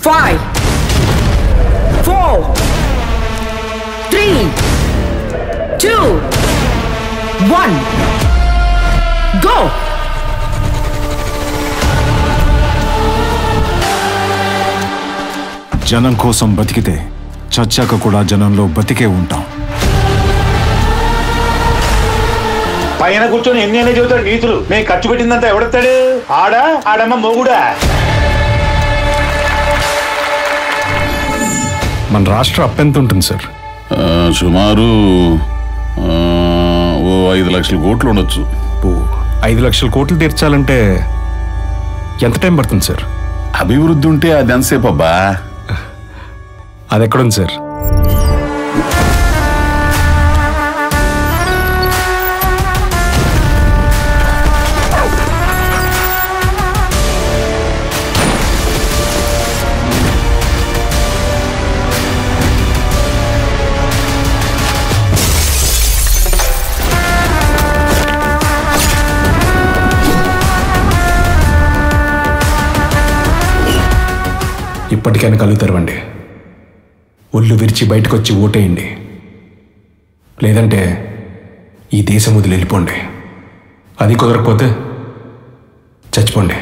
5, 4, 3, 2, 1, go! జనం కోసం బతికితే చచ్చాక కూడా జనంలో బతికే ఉంటాం. పైన కూర్చొని ఎన్ని అనే చెబుతాడు నీతులు. మేము ఖర్చు పెట్టిందంతా ఎవడెత్తాడు? ఆడమ్మ మొగుడా? మన రాష్ట్ర అప్పెంత ఉంటుంది సార్? సుమారు 5 లక్షల కోట్లు ఉండొచ్చు. 5 లక్షల కోట్లు తీర్చాలంటే ఎంత టైం పడుతుంది సార్? అభివృద్ధి ఉంటే అది ఎంతసేపు అబ్బా? అది ఎక్కడుంది సార్? ఇప్పటికైనా కళ్ళు తెరవండి. ఒళ్ళు విరిచి బయటకొచ్చి ఓటేయండి. లేదంటే ఈ దేశం వదిలి వెళ్ళిపోండి. అది కుదరకపోతే చచ్చిపోండి.